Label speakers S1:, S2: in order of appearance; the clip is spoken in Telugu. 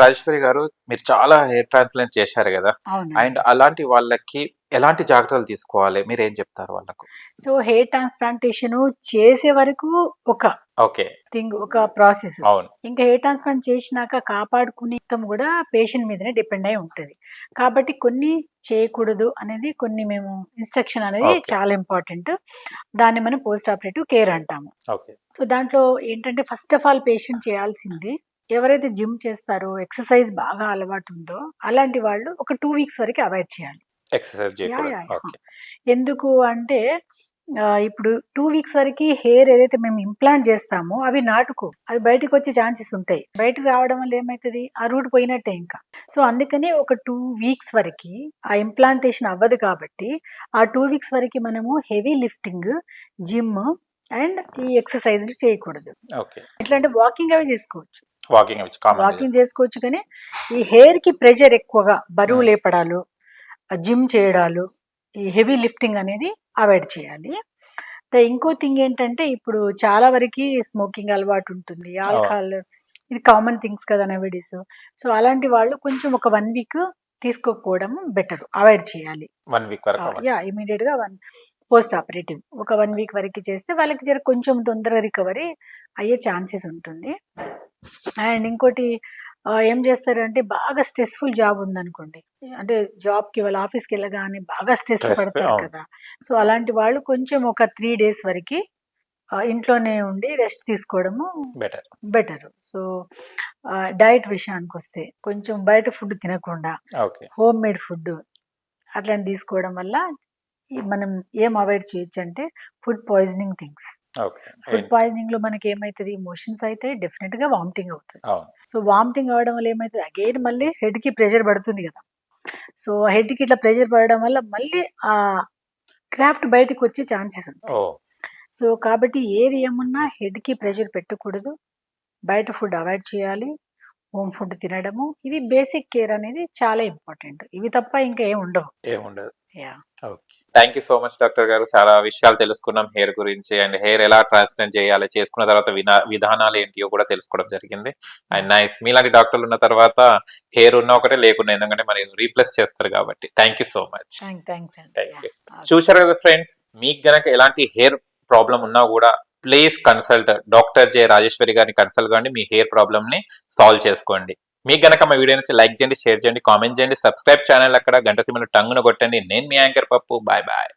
S1: డాక్టర్ రాజేశ్వరి గారు, మీరు చాలా హెయిర్ ట్రాన్స్‌ప్లాంట్ చేశారు గదా!
S2: అవునండి.
S1: అండ్ అలాంటి వాళ్ళకి ఎలాంటి జాగ్రత్తలు తీసుకోవాలి? మీరేం చెప్తారు వాళ్ళకు?
S2: సో, హెయిర్ ట్రాన్స్‌ప్లాంటేషను చేసే వరకు ఒక
S1: ఓకే.
S2: ఒక ప్రాసెస్.
S1: అవును.
S2: ఇంకా హెయిర్ ట్రాన్స్‌ప్లాంట్ చేసినాక కాపాడుకునే మొత్తం గూడా పేషెంట్ మీదనే డిపెండ్ అయి ఉంటది. కాబట్టి కొన్ని చేయకూడదు అనేది కొన్ని మేము ఇన్‌స్ట్రక్షన్ అనేది
S1: ఓకే.
S2: చాలా ఇంపార్టెంట్. దాన్ని మనం పోస్ట్ ఆపరేటివ్ కేర్ అంటాము.
S1: ఓకే.
S2: సో, దాంట్లో ఏంటంటే ఫస్ట్ ఆఫ్ ఆల్ పేషెంట్ చేయాల్సింది ఎవరైతే జిమ్ చేస్తారో, ఎక్సర్‌సైజ్ బాగా అలవాటుందో అలాంటి వాళ్ళు ఒక 2 వీక్స్ వరకి అవాయిడ్ చేయాలి.
S1: Exercise
S2: yeah!
S1: చేయకూడదు.
S2: యాహ్! యాహ్!
S1: ఓకే.
S2: ఎందుకు అంటే ఇప్పుడు 2 వీక్స్ వరకి హెయిర్ ఏదైతే మేము ఇంప్లాంట్ జేస్తామో అవి నాటుకోవు. అవి బయటికొచ్చే ఛాన్సెస్ ఉంటాయి. బయటకి రావడం వల్ల ఏమైతది? ఆ రూట్ పోయినట్టే ఇంకా. సో, అందుకని ఒక 2 వీక్స్ వరకి ఆ ఇంప్లాంటేషన్ అవ్వదు కాబట్టి, ఆ 2 వీక్స్ వరకి మనము హెవీ లిఫ్టింగ్, జిమ్ అండ్ ఈ ఎక్సర్‌సైజ్‌లు చేయకూడదు.
S1: ఓకే.
S2: ఎట్లా అంటే వాకింగ్ అవి జేసుకోవచ్చు.
S1: వాకింగ్ అవి కామన్‌గా
S2: వాకింగ్ జేసుకోవచ్చు కానీ, ఈ హెయిర్‌కి ప్రెషర్ ఎక్కువగా బరువు
S1: హ్మ్.
S2: లేపడాలు, జిమ్ చేయడాలు, ఈ హెవీ లిఫ్టింగ్ అనేది అవాయిడ్ చేయాలి. ఇంకో థింగ్ ఏంటంటే, ఇప్పుడు చాలా వరకి స్మోకింగ్ అలవాటుంటుంది.
S1: అవును.
S2: ఆల్కహాల్ ఇది కామన్ థింగ్స్ కదా నౌఎడేస్. సో, అలాంటి వాళ్ళు కొంచెం ఒక 1 వీక్ తీసుకోకపోవడం బెటర్. అవాయిడ్ చేయాలి.
S1: 1 వీక్ వరకు అవ్వాలి.
S2: యాహ్! ఇమ్మీడియేట్‌గా పోస్ట్ ఆపరేటివ్ ఒక 1 వీక్ వరకి చేస్తే వాళ్ళకి కొంచెం తొందరగా రికవరీ అయ్యే ఛాన్సెస్ ఉంటుంది. అండ్ ఇంకోటి ఏం చేస్తారంటే బాగా స్ట్రెస్‌ఫుల్ జాబ్ ఉందనుకోండి. అంటే జాబ్‌కి వాళ్ళ ఆఫీస్‌కెళ్ళగానే బాగా స్ట్రెస్
S1: స్ట్రెస్
S2: పడతారు
S1: అవును.
S2: కదా! సో, అలాంటి వాళ్ళు కొంచెం ఒక 3 డేస్ వరకి ఇంట్లోనే ఉండి రెస్ట్ తీసుకోవడము
S1: బెటర్.
S2: బెటరు. సో, డైట్ విషయానికొస్తే కొంచెం బయట ఫుడ్ తినకుండా
S1: ఓకే.
S2: హోమ్ మేడ్ ఫుడ్ అట్లాంటివి తీసుకోవడం వల్ల మనం ఏం అవాయిడ్ చేయొచ్చంటే food poisoning things.
S1: Okay.
S2: Food పాయిజనింగ్‌లో మనకేమైతది మోషన్స్ అయితాయి. డెఫినిట్‌గా వామిటింగ్ అవుతది.
S1: అవును.
S2: సో, వామిటింగ్ అవ్వడం వల్ల ఏమైతది అగైన్ మళ్ళీ హెడ్‌కి ప్రెషర్ పడుతుంది గదా! సో, హెడ్‌కి ఇట్లా ప్రెషర్ పడడం వల్ల మళ్ళీ క్రాఫ్ట్ బయటికొచ్చే ఛాన్సెస్ ఉంటాయి.
S1: ఓహ్!
S2: సో, కాబట్టి ఏది ఏమున్నా హెడ్‌కి ప్రెషర్ పెట్టకూడదు. బయట ఫుడ్ అవాయిడ్ చేయాలి. హోమ్ ఫుడ్ తినడము. ఇవి బేసిక్ కేర్ అనేది చాలా ఇంపార్టెంట్. ఇవి తప్ప ఇంకా ఏమి ఉండవు.
S1: ఏముండదు.
S2: Yeah!
S1: Okay. Thank you so much doctor గారు. చాలా విషయాలు తెలుసుకున్నాం హెయిర్ గురించి. అండ్ హెయిర్ ఎలా ట్రాన్స్‌ప్లాంట్ చేయాలి, చేసుకున్న తర్వాత విధానాలు ఏంటియో కూడా తెలుసుకోవడం జరిగింది. And nice. మీలాంటి డాక్టర్లు ఉన్న తర్వాత హెయిర్ ఉన్నా ఒకటే, లేకున్నా ఎందుకంటే మరి రీప్లేస్ చేస్తారు కాబట్టి. Thank you so much.
S2: Thanks అండి.
S1: Thank you.
S2: యాహ్!
S1: చూశారు కదా ఫ్రెండ్స్, మీకు గనక ఎలాంటి హెయిర్ ప్రాబ్లమ్ ఉన్నా కూడా please consult doctor J. Rajeshwari గారిని కన్సల్ట్ కండి. మీ హెయిర్ ప్రాబ్లమ్‌ని సాల్వ్ చేసుకోండి. మీకు గనక మా వీడియో నచ్చితే లైక్ చేయండి, షేర్ చేయండి, కామెంట్ చేయండి, సబ్స్క్రైబ్ ఛానల్ అక్కడ గంట సింబల్ టంగున కొట్టండి. నేను మీ యాంకర్ పప్పు. Bye bye.